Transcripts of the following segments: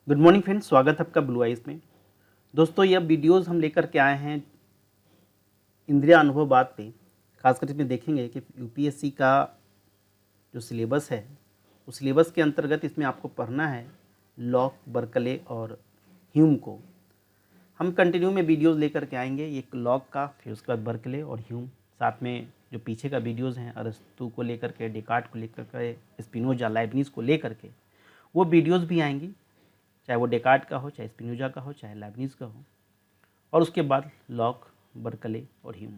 Good morning friends, स्वागत है आपका ब्लू आइज में। दोस्तों, यह वीडियोस हम लेकर के आए हैं इंद्रिय अनुभववाद पे। खासकर इसमें देखेंगे कि यूपीएससी का जो सिलेबस है उस सिलेबस के अंतर्गत इसमें आपको पढ़ना है लॉक, बर्कले और ह्यूम को। हम कंटिन्यू में वीडियोस लेकर के आएंगे, एक लॉक का, फिर उसके बाद बर्कले और ह्यूम, साथ में जो पीछे का वीडियोस हैं अरस्तु को लेकर के, डेकार्ट को लेकर के, स्पिनोजा, लाइबनिज को लेकर के, वो वीडियोस भी आएंगी, चाहे वो डेकार्ट का हो, चाहे स्पिनोजा का हो, चाहे लाइबनिज का हो। और उसके बाद लॉक, बर्कले और ह्यूम।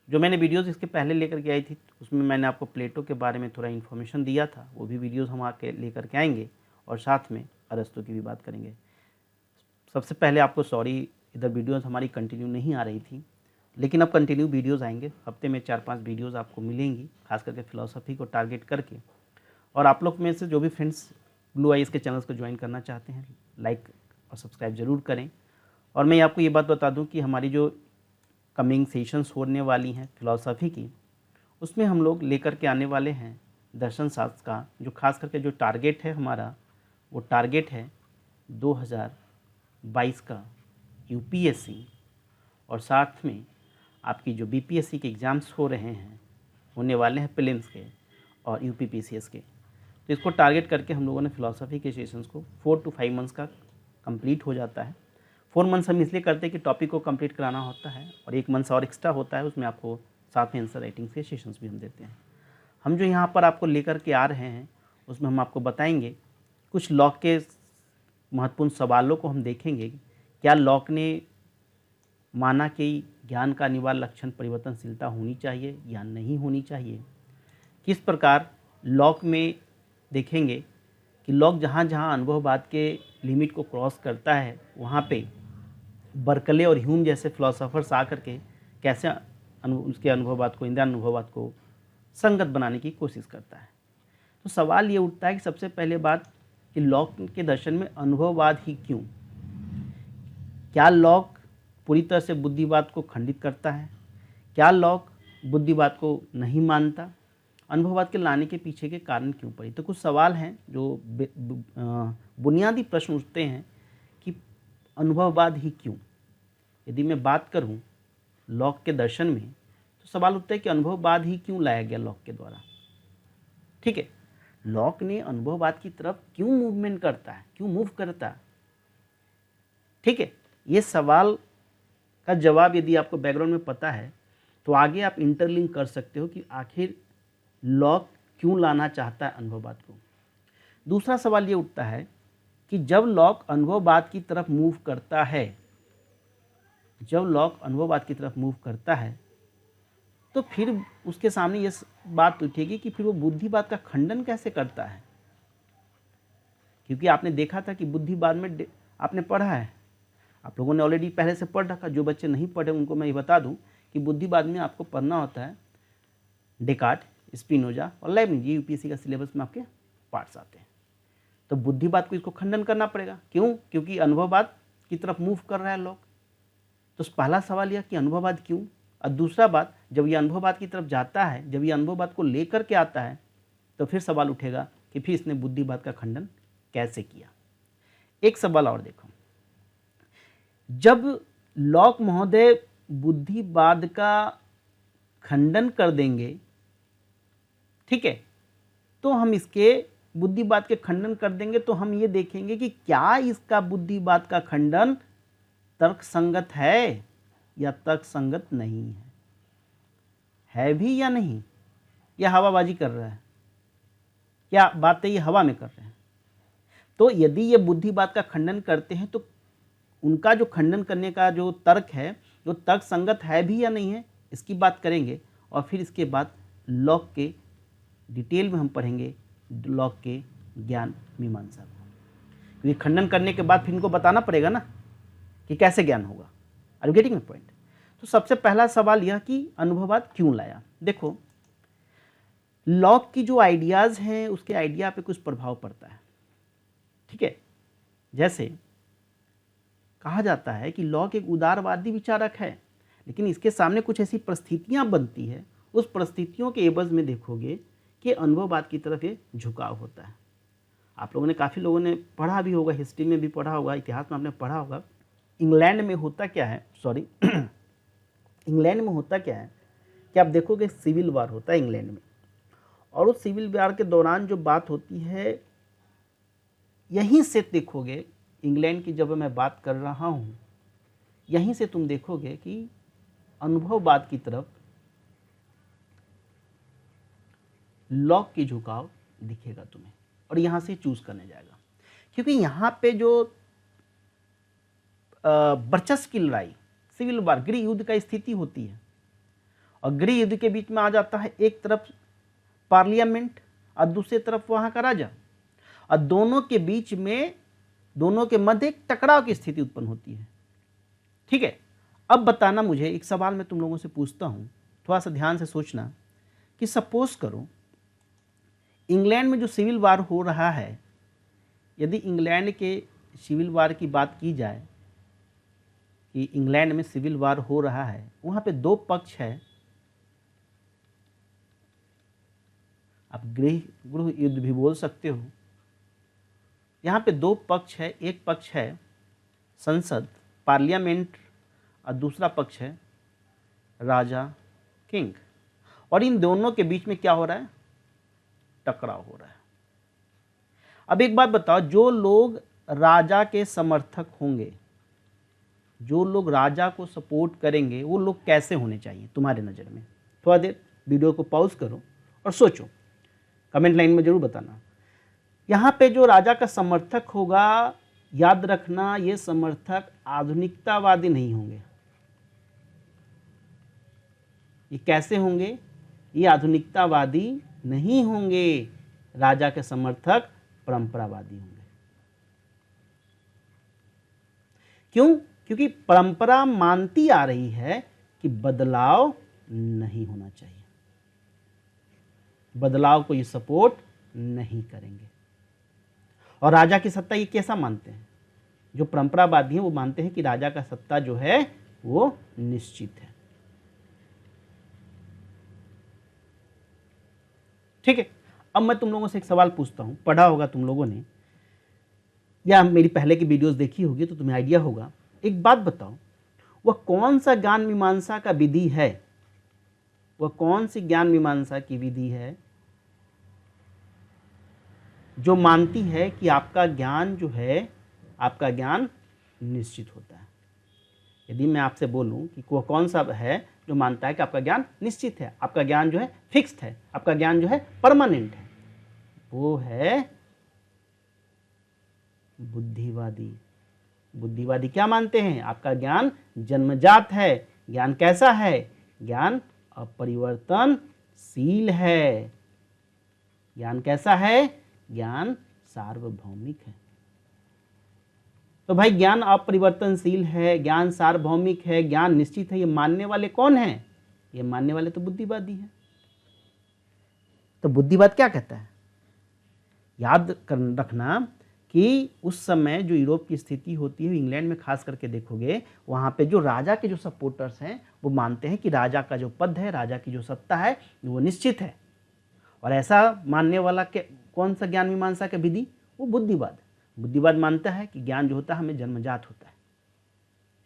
जो मैंने वीडियोस इसके पहले लेकर के आई थी उसमें मैंने आपको प्लेटो के बारे में थोड़ा इन्फॉर्मेशन दिया था, वो भी वीडियोस हम आके लेकर के आएंगे और साथ में अरस्तु की भी बात करेंगे। सबसे पहले आपको सॉरी, इधर वीडियोस हमारी कंटिन्यू नहीं आ रही थी, लेकिन अब कंटिन्यू वीडियोस आएंगे। हफ्ते में 4-5 वीडियोस आपको मिलेंगी, खास करके फिलॉसफी को टारगेट करके। और आप लोग में से जो भी फ्रेंड्स ब्लू आइज के चैनल्स को ज्वाइन करना चाहते हैं, लाइक और सब्सक्राइब ज़रूर करें। और मैं आपको ये बात बता दूं कि हमारी जो कमिंग सेशंस होने वाली हैं फिलॉसफी की, उसमें हम लोग लेकर के आने वाले हैं दर्शन शास्त्र का, जो खास करके जो टारगेट है हमारा, वो टारगेट है 2022 का यूपीएससी, और साथ में आपकी जो बीपीएससी के एग्ज़ाम्स हो रहे हैं, होने वाले हैं प्रीलिम्स के और यूपीपीसीएस के। तो इसको टारगेट करके हम लोगों ने फिलॉसफी के सेशंस को 4 to 5 मंथ्स का कंप्लीट हो जाता है। 4 मंथ्स हम इसलिए करते हैं कि टॉपिक को कंप्लीट कराना होता है, और 1 मंथ और एक्स्ट्रा होता है, उसमें आपको साथ में आंसर राइटिंग के सेशंस भी हम देते हैं। हम जो यहाँ पर आपको लेकर के आ रहे हैं उसमें हम आपको बताएंगे कुछ लॉक के महत्वपूर्ण सवालों को हम देखेंगे। क्या लॉक ने माना कि ज्ञान का अनिवार्य लक्षण परिवर्तनशीलता होनी चाहिए या नहीं होनी चाहिए? किस प्रकार लॉक में देखेंगे कि लॉक जहाँ जहाँ अनुभववाद के लिमिट को क्रॉस करता है, वहाँ पे बर्कले और ह्यूम जैसे फिलोसोफर्स आकर के कैसे उसके अनुभववाद को, इंद्रिय अनुभववाद को संगत बनाने की कोशिश करता है। तो सवाल ये उठता है कि सबसे पहले बात कि लॉक के दर्शन में अनुभववाद ही क्यों? क्या लॉक पूरी तरह से बुद्धिवाद को खंडित करता है? क्या लॉक बुद्धिवाद को नहीं मानता? अनुभववाद के लाने के पीछे के कारण क्यों पड़ी? तो कुछ सवाल हैं जो बुनियादी प्रश्न उठते हैं कि अनुभववाद ही क्यों। यदि मैं बात करूं लॉक के दर्शन में, तो सवाल उठता है कि अनुभववाद ही क्यों लाया गया लॉक के द्वारा। ठीक है, लॉक ने अनुभववाद की तरफ क्यों मूवमेंट करता है, क्यों मूव करता है? ठीक है, ये सवाल का जवाब यदि आपको बैकग्राउंड में पता है तो आगे आप इंटरलिंक कर सकते हो कि आखिर लॉक क्यों लाना चाहता है अनुभववाद को। दूसरा सवाल ये उठता है कि जब लॉक अनुभववाद की तरफ मूव करता है, जब लॉक अनुभववाद की तरफ मूव करता है, तो फिर उसके सामने ये बात उठेगी कि फिर वो बुद्धिवाद का खंडन कैसे करता है। क्योंकि आपने देखा था कि बुद्धिवाद में आपने पढ़ा है, आप लोगों ने ऑलरेडी पहले से पढ़ रखा। जो बच्चे नहीं पढ़े उनको मैं ये बता दूं कि बुद्धिवाद में आपको पढ़ना होता है डेकार्ट, स्पिनोजा और लाइबनिज। ये यूपीएससी का सिलेबस में आपके पार्ट्स आते हैं। तो बुद्धिवाद को इसको खंडन करना पड़ेगा। क्यों? क्योंकि अनुभववाद की तरफ मूव कर रहा है लोग। तो पहला सवाल यह कि अनुभववाद क्यों, और दूसरा बात, जब ये अनुभववाद की तरफ जाता है, जब ये अनुभववाद को लेकर के आता है, तो फिर सवाल उठेगा कि फिर इसने बुद्धिवाद का खंडन कैसे किया। एक सवाल और देखो, जब लॉक महोदय बुद्धिवाद का खंडन कर देंगे, ठीक है, तो हम इसके बुद्धिवाद के खंडन कर देंगे, तो हम ये देखेंगे कि क्या इसका बुद्धिवाद का खंडन तर्कसंगत है या तर्कसंगत नहीं है भी या नहीं, या हवाबाजी कर रहा है, क्या बातें ये हवा में कर रहे हैं। तो यदि ये बुद्धिवाद का खंडन करते हैं तो उनका जो खंडन करने का जो तर्क है, जो तर्कसंगत है भी या नहीं है, इसकी बात करेंगे। और फिर इसके बाद लॉक के डिटेल में हम पढ़ेंगे लॉक के ज्ञान मीमांसा को, क्योंकि खंडन करने के बाद फिर इनको बताना पड़ेगा ना कि कैसे ज्ञान होगा। Are you getting my point? तो सबसे पहला सवाल यह कि अनुभववाद क्यों लाया। देखो, लॉक की जो आइडियाज़ हैं उसके आइडिया पे कुछ प्रभाव पड़ता है। ठीक है, जैसे कहा जाता है कि लॉक एक उदारवादी विचारक है, लेकिन इसके सामने कुछ ऐसी परिस्थितियां बनती है, उस परिस्थितियों के एवज में देखोगे कि अनुभववाद की तरफ ये झुकाव होता है। आप लोगों ने, काफ़ी लोगों ने पढ़ा भी होगा, हिस्ट्री में भी पढ़ा होगा, इतिहास में आपने पढ़ा होगा। इंग्लैंड में होता क्या है, सॉरी इंग्लैंड में होता क्या है कि आप देखोगे सिविल वार होता है इंग्लैंड में, और उस सिविल वार के दौरान जो बात होती है, यहीं से देखोगे, इंग्लैंड की जब मैं बात कर रहा हूँ, यहीं से तुम देखोगे कि अनुभववाद की तरफ लॉक की झुकाव दिखेगा तुम्हें, और यहाँ से चूज करने जाएगा, क्योंकि यहाँ पे जो वर्चस्व की लड़ाई, सिविल वार, गृह युद्ध का स्थिति होती है, और गृह युद्ध के बीच में आ जाता है एक तरफ पार्लियामेंट और दूसरी तरफ वहाँ का राजा, और दोनों के बीच में, दोनों के मध्य एक टकराव की स्थिति उत्पन्न होती है। ठीक है, अब बताना मुझे, एक सवाल मैं तुम लोगों से पूछता हूँ, थोड़ा सा ध्यान से सोचना, कि सपोज करो इंग्लैंड में जो सिविल वार हो रहा है, यदि इंग्लैंड के सिविल वार की बात की जाए कि इंग्लैंड में सिविल वार हो रहा है, वहाँ पे दो पक्ष है, आप गृह युद्ध भी बोल सकते हो। यहाँ पे दो पक्ष है, एक पक्ष है संसद, पार्लियामेंट, और दूसरा पक्ष है राजा, किंग, और इन दोनों के बीच में क्या हो रहा है, टकराव हो रहा है। अब एक बात बताओ, जो लोग राजा के समर्थक होंगे, जो लोग राजा को सपोर्ट करेंगे, वो लोग कैसे होने चाहिए तुम्हारे नज़र में? थोड़ा देर वीडियो को पॉज करो और सोचो, कमेंट लाइन में जरूर बताना। यहाँ पे जो राजा का समर्थक होगा, याद रखना, ये समर्थक आधुनिकतावादी नहीं होंगे। ये कैसे होंगे? ये आधुनिकतावादी नहीं होंगे, राजा के समर्थक परंपरावादी होंगे। क्यों? क्योंकि परंपरा मानती आ रही है कि बदलाव नहीं होना चाहिए, बदलाव को ये सपोर्ट नहीं करेंगे। और राजा की सत्ता ये कैसा मानते हैं? जो परंपरावादी हैं वो मानते हैं कि राजा का सत्ता जो है वो निश्चित है। ठीक है, अब मैं तुम लोगों से एक सवाल पूछता हूं, पढ़ा होगा तुम लोगों ने या मेरी पहले की वीडियोस देखी होगी तो तुम्हें आइडिया होगा। एक बात बताओ, वह कौन सा ज्ञान मीमांसा का विधि है, वह कौन सी ज्ञान मीमांसा की विधि है जो मानती है कि आपका ज्ञान जो है, आपका ज्ञान निश्चित होता है? यदि मैं आपसे बोलूं कि वह कौन सा है जो मानता है कि आपका ज्ञान निश्चित है, आपका ज्ञान जो है फिक्स्ड है, आपका ज्ञान जो है परमानेंट है, वो है बुद्धिवादी। बुद्धिवादी क्या मानते हैं? आपका ज्ञान जन्मजात है। ज्ञान कैसा है? ज्ञान अपरिवर्तनशील है। ज्ञान कैसा है? ज्ञान सार्वभौमिक है। तो भाई ज्ञान अपरिवर्तनशील है, ज्ञान सार्वभौमिक है, ज्ञान निश्चित है, ये मानने वाले कौन हैं? ये मानने वाले तो बुद्धिवादी हैं। तो बुद्धिवाद क्या कहता है? याद रखना कि उस समय जो यूरोप की स्थिति होती है, इंग्लैंड में खास करके देखोगे, वहाँ पे जो राजा के जो सपोर्टर्स हैं वो मानते हैं कि राजा का जो पद है, राजा की जो सत्ता है वो निश्चित है। और ऐसा मानने वाला के कौन सा ज्ञान मीमांसा का विधि? वो बुद्धिवाद। बुद्धिवाद मानता है कि ज्ञान जो होता है हमें जन्मजात होता है।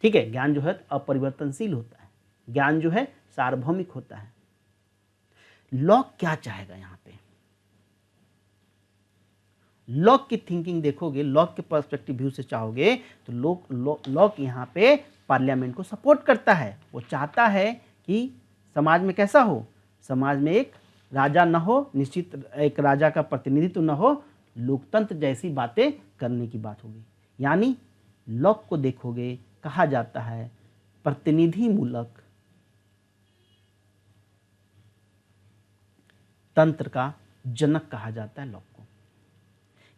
ठीक है, ज्ञान जो है अपरिवर्तनशील होता है, ज्ञान जो है सार्वभौमिक होता है। लॉक क्या चाहेगा यहाँ पे? लॉक की थिंकिंग देखोगे, लॉक के पर्सपेक्टिव व्यू से चाहोगे तो लॉक यहाँ पे पार्लियामेंट को सपोर्ट करता है। वो चाहता है कि समाज में कैसा हो? समाज में एक राजा न हो, निश्चित एक राजा का प्रतिनिधित्व न हो, लोकतंत्र जैसी बातें करने की बात होगी। यानी लॉक को देखोगे, कहा जाता है प्रतिनिधि मूलक तंत्र का जनक कहा जाता है लॉक को।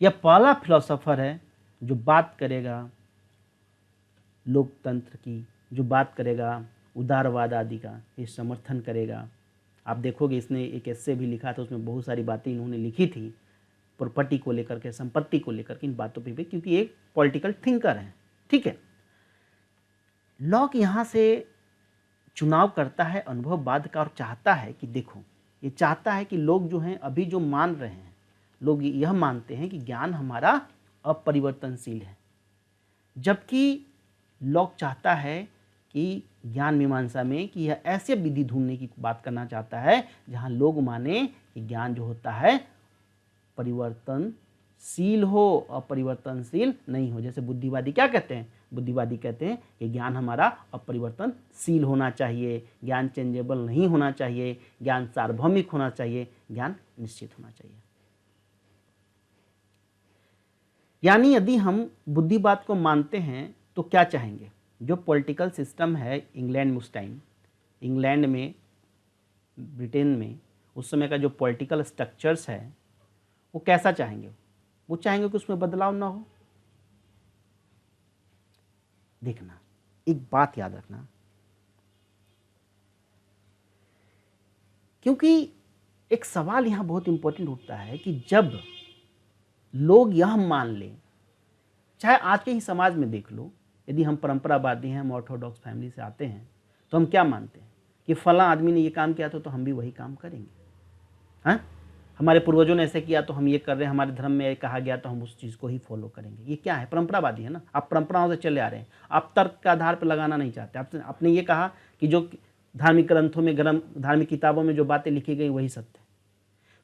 यह पहला फिलोसोफर है जो बात करेगा लोकतंत्र की, जो बात करेगा उदारवाद आदि का, ये समर्थन करेगा। आप देखोगे इसने एक एस्से भी लिखा था, उसमें बहुत सारी बातें इन्होंने लिखी थी प्रॉपर्टी को लेकर के, संपत्ति को लेकर के, इन बातों पे भी, क्योंकि एक पॉलिटिकल थिंकर है। ठीक है, लॉक यहाँ से चुनाव करता है अनुभववाद का और चाहता है कि देखो, ये चाहता है कि लोग जो हैं अभी जो मान रहे हैं लोग यह मानते हैं कि ज्ञान हमारा अपरिवर्तनशील है, जबकि लॉक चाहता है कि ज्ञान मीमांसा में कि यह ऐसे विधि ढूंढने की बात करना चाहता है जहां लोग माने कि ज्ञान जो होता है परिवर्तनशील हो, अपरिवर्तनशील नहीं हो। जैसे बुद्धिवादी क्या कहते हैं, बुद्धिवादी कहते हैं कि ज्ञान हमारा अपरिवर्तनशील होना चाहिए, ज्ञान चेंजेबल नहीं होना चाहिए, ज्ञान सार्वभौमिक होना चाहिए, ज्ञान निश्चित होना चाहिए। यानी यदि हम बुद्धिवाद को मानते हैं तो क्या चाहेंगे, जो पॉलिटिकल सिस्टम है इंग्लैंड में उस टाइम, इंग्लैंड में, ब्रिटेन में उस समय का जो पॉलिटिकल स्ट्रक्चर्स है वो कैसा चाहेंगे, वो चाहेंगे कि उसमें बदलाव ना हो। देखना, एक बात याद रखना, क्योंकि एक सवाल यहां बहुत इंपॉर्टेंट उठता है कि जब लोग यह मान लें, चाहे आज के ही समाज में देख लो, यदि हम परंपरावादी हैं, हम ऑर्थोडॉक्स फैमिली से आते हैं, तो हम क्या मानते हैं कि फला आदमी ने ये काम किया तो हम भी वही काम करेंगे। हाँ, हमारे पूर्वजों ने ऐसे किया तो हम ये कर रहे हैं, हमारे धर्म में कहा गया तो हम उस चीज़ को ही फॉलो करेंगे। ये क्या है, परंपरावादी है ना। आप परंपराओं से चले आ रहे हैं, आप तर्क के आधार पर लगाना नहीं चाहते। आपने ये कहा कि जो धार्मिक ग्रंथों में, धार्मिक किताबों में जो बातें लिखी गई वही सत्य है।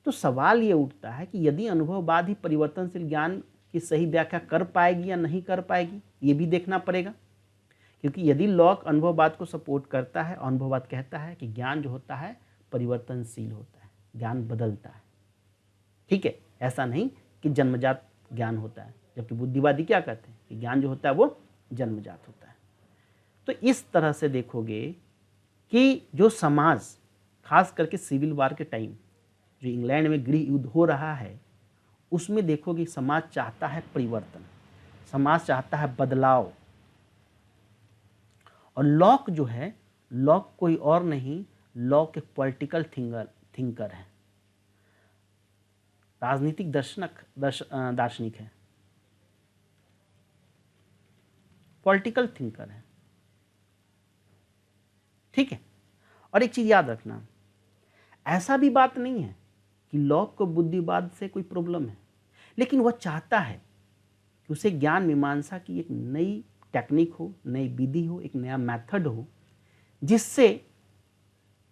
तो सवाल ये उठता है कि यदि अनुभववाद ही परिवर्तनशील ज्ञान की सही व्याख्या कर पाएगी या नहीं कर पाएगी, ये भी देखना पड़ेगा। क्योंकि यदि लॉक अनुभववाद को सपोर्ट करता है, अनुभववाद कहता है कि ज्ञान जो होता है परिवर्तनशील होता है, ज्ञान बदलता है, ठीक है, ऐसा नहीं कि जन्मजात ज्ञान होता है। जबकि बुद्धिवादी क्या कहते हैं कि ज्ञान जो होता है वो जन्मजात होता है। तो इस तरह से देखोगे कि जो समाज, खास करके सिविल वार के टाइम जो इंग्लैंड में गृह युद्ध हो रहा है, उसमें देखोगे समाज चाहता है परिवर्तन, समाज चाहता है बदलाव। और लॉक जो है, लॉक कोई और नहीं, लॉक एक पॉलिटिकल थिंकर है, राजनीतिक दार्शनिक है, पॉलिटिकल थिंकर है, ठीक है। और एक चीज याद रखना, ऐसा भी बात नहीं है कि लॉक को बुद्धिवाद से कोई प्रॉब्लम है, लेकिन वह चाहता है कि उसे ज्ञान मीमांसा की एक नई टेक्निक हो, नई विधि हो, एक नया मेथड हो,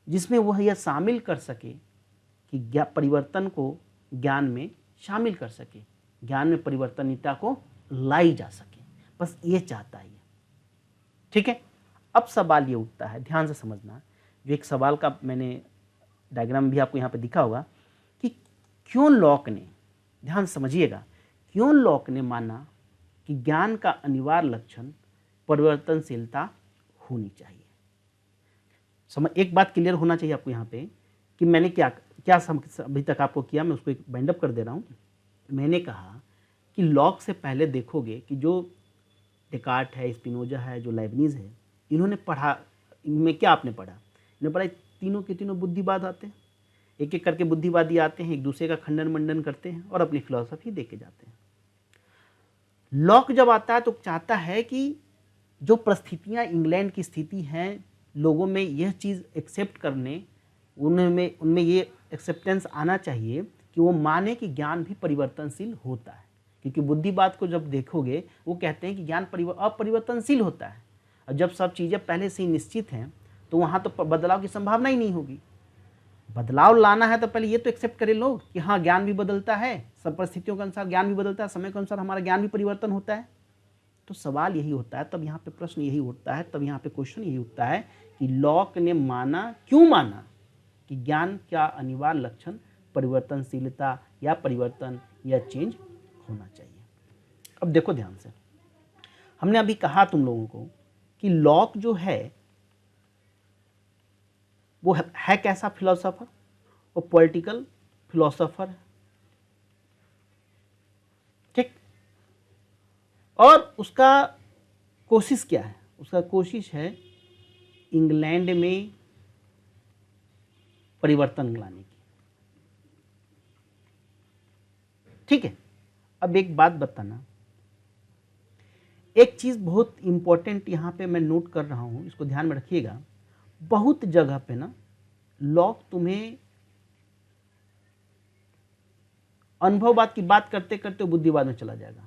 जिसमें वह यह शामिल कर सके कि परिवर्तन को ज्ञान में शामिल कर सके, ज्ञान में परिवर्तनीयता को लाई जा सके। बस ये चाहता है, ठीक है। अब सवाल ये उठता है, ध्यान से समझना, जो एक सवाल का मैंने डायग्राम भी आपको यहाँ पे दिखा होगा कि क्यों लॉक ने, ध्यान समझिएगा, क्यों लॉक ने माना कि ज्ञान का अनिवार्य लक्षण परिवर्तनशीलता होनी चाहिए। एक बात क्लियर होना चाहिए आपको यहाँ पे कि मैंने क्या अभी तक आपको किया, मैं उसको एक बाइंड अप कर दे रहा हूँ। मैंने कहा कि लॉक से पहले देखोगे कि जो डेकार्ट है, स्पिनोजा है, जो लाइबनिज है, इन्होंने पढ़ा, इनमें क्या आपने पढ़ा, इन्होंने पढ़ा तीनों के तीनों बुद्धिवाद आते हैं, एक एक करके बुद्धिवादी आते हैं, एक दूसरे का खंडन मंडन करते हैं और अपनी फिलॉसफी दे के जाते हैं। लॉक जब आता है तो चाहता है कि जो परिस्थितियाँ इंग्लैंड की स्थिति हैं, लोगों में यह चीज़ एक्सेप्ट करने, उनमें ये एक्सेप्टेंस आना चाहिए कि वो माने कि ज्ञान भी परिवर्तनशील होता है। क्योंकि बुद्धिवाद को जब देखोगे, वो कहते हैं कि ज्ञान अपरिवर्तनशील होता है, और जब सब चीज़ें पहले से ही निश्चित हैं तो वहाँ तो बदलाव की संभावना ही नहीं होगी। बदलाव लाना है तो पहले ये तो एक्सेप्ट करें लोग कि हाँ, ज्ञान भी बदलता है, सब परिस्थितियों के अनुसार ज्ञान भी बदलता है, समय के अनुसार हमारा ज्ञान भी परिवर्तन होता है। तो सवाल यही होता है, तब यहाँ पे प्रश्न यही उठता है, तब यहाँ पे क्वेश्चन यही उठता है कि लॉक ने माना, क्यों माना कि ज्ञान का अनिवार्य लक्षण परिवर्तनशीलता या परिवर्तन या चेंज होना चाहिए। अब देखो ध्यान से, हमने अभी कहा तुम लोगों को कि लॉक जो है वो है कैसा फिलोसोफर, वो पॉलिटिकल फिलोसोफर है, ठीक। और उसका कोशिश क्या है, उसका कोशिश है इंग्लैंड में परिवर्तन लाने की, ठीक है। अब एक बात बताना, एक चीज बहुत इंपॉर्टेंट यहां पे मैं नोट कर रहा हूं, इसको ध्यान में रखिएगा। बहुत जगह पे ना लॉक तुम्हें अनुभववाद की बात करते करते वो बुद्धिवाद में चला जाएगा।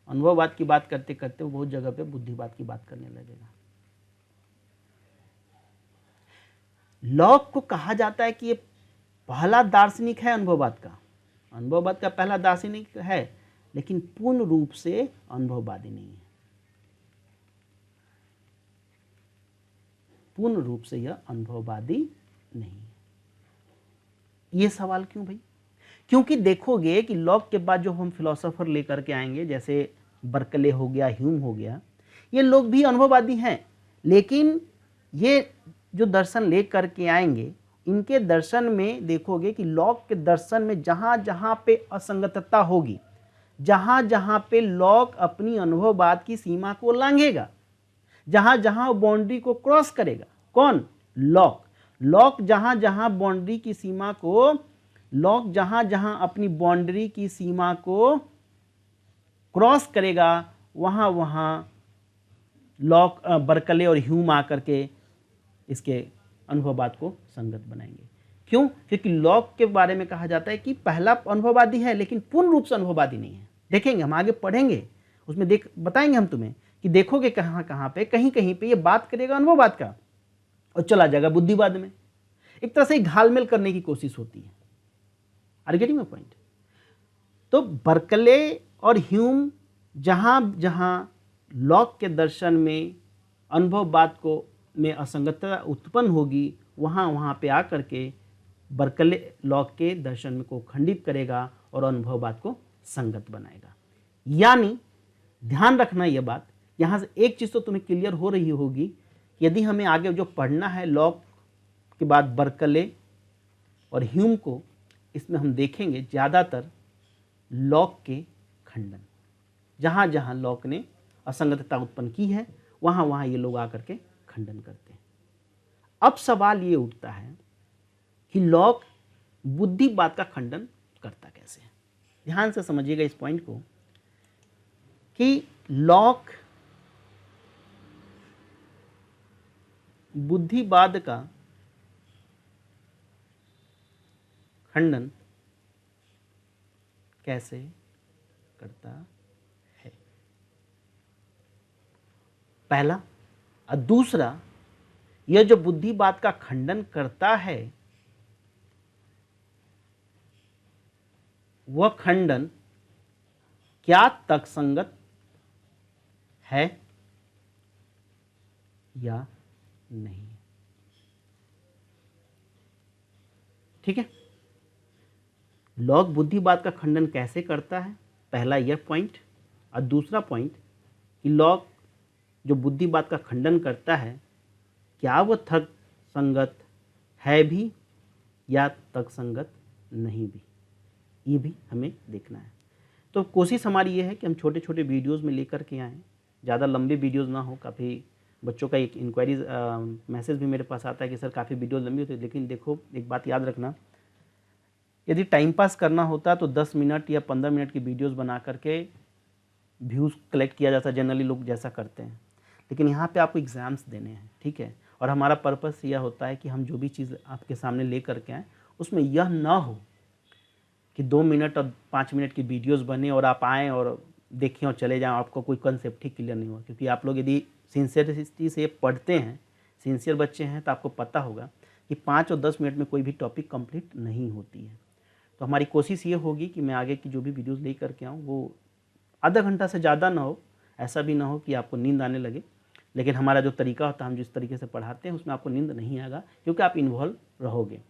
अनुभववाद की बात करते करते वो बहुत जगह पे बुद्धिवाद की बात करने लगेगा। लॉक को कहा जाता है कि ये पहला दार्शनिक है अनुभववाद का। अनुभववाद का पहला दार्शनिक है, लेकिन पूर्ण रूप से अनुभववादी नहीं है। पूर्ण रूप से यह अनुभववादी नहीं है। ये सवाल क्यों भाई? क्योंकि देखोगे कि लॉक के बाद जो हम फिलोसोफर लेकर के आएंगे, जैसे बर्कले हो गया, ह्यूम हो गया, ये लोग भी अनुभववादी हैं, लेकिन ये जो दर्शन ले करके आएंगे, इनके दर्शन में देखोगे कि लॉक के दर्शन में जहाँ जहाँ पे असंगतता होगी, जहाँ जहाँ पे लॉक अपनी अनुभववाद की सीमा को लांघेगा, जहाँ जहाँ बाउंड्री को क्रॉस करेगा, कौन? लॉक। लॉक जहाँ जहाँ बाउंड्री की सीमा को, लॉक जहाँ जहाँ अपनी बाउंड्री की सीमा को क्रॉस करेगा, वहाँ वहाँ लॉक, बर्कले और ह्यूम आकर के इसके अनुभववाद को संगत बनाएंगे। क्यों? क्योंकि लॉक के बारे में कहा जाता है कि पहला अनुभववादी है, लेकिन पूर्ण रूप से अनुभववादी नहीं है। देखेंगे, हम आगे पढ़ेंगे, उसमें बताएंगे हम तुम्हें कि देखोगे कहाँ कहाँ पे, कहीं कहीं पे ये बात करेगा अनुभववाद का और चला जाएगा बुद्धिवाद में। एक तरह से घालमेल करने की कोशिश होती है। Are you getting my point? तो बर्कले और ह्यूम जहाँ जहाँ लॉक के दर्शन में अनुभववाद को में असंगतता उत्पन्न होगी, वहाँ वहाँ पे आकर के बर्कले लॉक के दर्शन को खंडित करेगा और अनुभववाद को संगत बनाएगा। यानी ध्यान रखना यह बात, यहाँ से एक चीज़ तो तुम्हें क्लियर हो रही होगी, यदि हमें आगे जो पढ़ना है लॉक के बाद बर्कले और ह्यूम को, इसमें हम देखेंगे ज़्यादातर लॉक के खंडन। जहाँ जहाँ लॉक ने असंगतता उत्पन्न की है, वहाँ वहाँ ये लोग आकर के खंडन करते हैं। अब सवाल ये उठता है कि लॉक बुद्धिवाद का खंडन करता कैसे है? ध्यान से समझिएगा इस पॉइंट को कि लॉक बुद्धिवाद का खंडन कैसे करता है, पहला। और दूसरा, यह जो बुद्धिवाद का खंडन करता है, वह खंडन क्या तर्कसंगत है या नहीं? ठीक है, लॉक बुद्धिवाद का खंडन कैसे करता है, पहला यह पॉइंट। और दूसरा पॉइंट कि लॉक जो बुद्धिवाद का खंडन करता है, क्या वह तर्कसंगत है भी या तर्कसंगत नहीं भी, ये भी हमें देखना है। तो कोशिश हमारी ये है कि हम छोटे छोटे वीडियोस में लेकर के आएँ, ज़्यादा लंबे वीडियोस ना हो। काफ़ी बच्चों का एक इंक्वायरीज मैसेज भी मेरे पास आता है कि सर काफ़ी वीडियोस लंबी होती है, लेकिन देखो एक बात याद रखना, यदि टाइम पास करना होता तो 10 मिनट या 15 मिनट की वीडियोस बना करके व्यूज़ कलेक्ट किया जाता, जनरली लोग जैसा करते हैं। लेकिन यहाँ पे आपको एग्ज़ाम्स देने हैं, ठीक है, और हमारा पर्पस यह होता है कि हम जो भी चीज़ आपके सामने ले करके आएँ, उसमें यह ना हो कि 2 मिनट और 5 मिनट की वीडियोस बने और आप आएँ और देखें और चले जाएँ, आपको कोई कंसेप्ट ही क्लियर नहीं हुआ। क्योंकि आप लोग यदि सिंसियरिटी से पढ़ते हैं, सिंसियर बच्चे हैं, तो आपको पता होगा कि 5 और 10 मिनट में कोई भी टॉपिक कंप्लीट नहीं होती है। तो हमारी कोशिश ये होगी कि मैं आगे की जो भी वीडियोस ले करके आऊँ वो आधा घंटा से ज़्यादा ना हो, ऐसा भी ना हो कि आपको नींद आने लगे। लेकिन हमारा जो तरीका होता है, हम जिस तरीके से पढ़ाते हैं, उसमें आपको नींद नहीं आएगा, क्योंकि आप इन्वॉल्व रहोगे।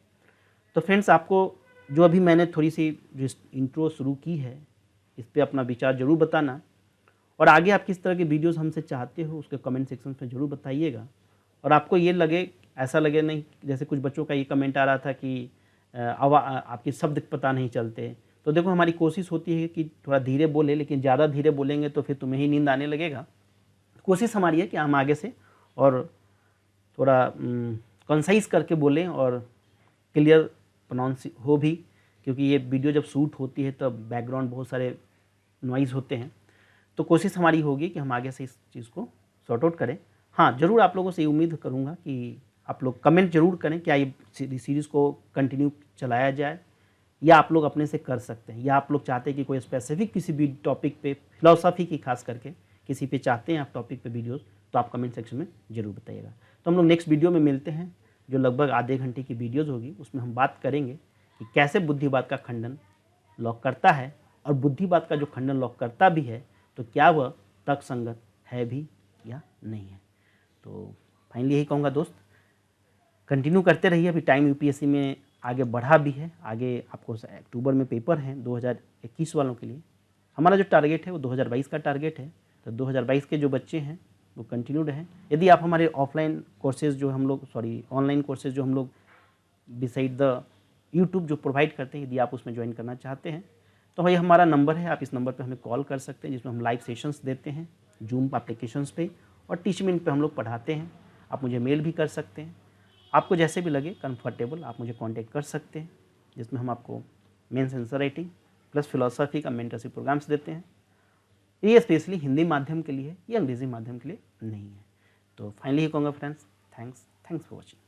तो फ्रेंड्स, आपको जो अभी मैंने थोड़ी सी इंट्रो शुरू की है, इस पर अपना विचार ज़रूर बताना, और आगे आप किस तरह के वीडियोस हमसे चाहते हो उसके कमेंट सेक्शन में ज़रूर बताइएगा। और आपको ये लगे, ऐसा लगे नहीं, जैसे कुछ बच्चों का ये कमेंट आ रहा था कि आपके शब्द पता नहीं चलते, तो देखो हमारी कोशिश होती है कि थोड़ा धीरे बोले, लेकिन ज़्यादा धीरे बोलेंगे तो फिर तुम्हें ही नींद आने लगेगा। कोशिश हमारी है कि हम आगे से और थोड़ा कंसाइज करके बोलें और क्लियर प्रोनाउंस हो भी, क्योंकि ये वीडियो जब शूट होती है तब बैकग्राउंड बहुत सारे नॉइज़ होते हैं। तो कोशिश हमारी होगी कि हम आगे से इस चीज़ को सॉर्ट आउट करें। हाँ, ज़रूर आप लोगों से ये उम्मीद करूँगा कि आप लोग कमेंट ज़रूर करें, क्या ये सीरीज़ को कंटिन्यू चलाया जाए या आप लोग अपने से कर सकते हैं, या आप लोग चाहते हैं कि कोई स्पेसिफिक किसी भी टॉपिक पे, फिलॉसफी की खास करके किसी पे चाहते हैं आप टॉपिक पे वीडियोस, तो आप कमेंट सेक्शन में ज़रूर बताइएगा। तो हम लोग नेक्स्ट वीडियो में मिलते हैं, जो लगभग आधे घंटे की वीडियोज़ होगी। उसमें हम बात करेंगे कि कैसे बुद्धिवाद का खंडन लॉक करता है, और बुद्धिवाद का जो खंडन लॉक करता भी है तो क्या वह तर्कसंगत है भी या नहीं है। तो फाइनली यही कहूँगा दोस्त, कंटिन्यू करते रहिए। अभी टाइम यूपीएससी में आगे बढ़ा भी है, आगे आपको अक्टूबर में पेपर हैं 2021 वालों के लिए। हमारा जो टारगेट है वो 2022 का टारगेट है, तो 2022 के जो बच्चे हैं वो कंटिन्यू रहें। यदि आप हमारे ऑफलाइन कोर्सेज़ जो हम लोग ऑनलाइन कोर्सेज़ जो हम लोग बिसाइड द यूट्यूब जो प्रोवाइड करते हैं, यदि आप उसमें ज्वाइन करना चाहते हैं तो भाई हमारा नंबर है, आप इस नंबर पे हमें कॉल कर सकते हैं, जिसमें हम लाइव सेशंस देते हैं जूम एप्लीकेशंस पे, और टीचमेंट पे हम लोग पढ़ाते हैं। आप मुझे मेल भी कर सकते हैं, आपको जैसे भी लगे कंफर्टेबल आप मुझे कांटेक्ट कर सकते हैं, जिसमें हम आपको mains answer writing plus philosophy का मेंटरशिप प्रोग्राम्स देते हैं। ये स्पेशली हिंदी माध्यम के लिए है, ये अंग्रेजी माध्यम के लिए नहीं है। तो फाइनली कहूँगा फ्रेंड्स, थैंक्स फॉर वॉचिंग।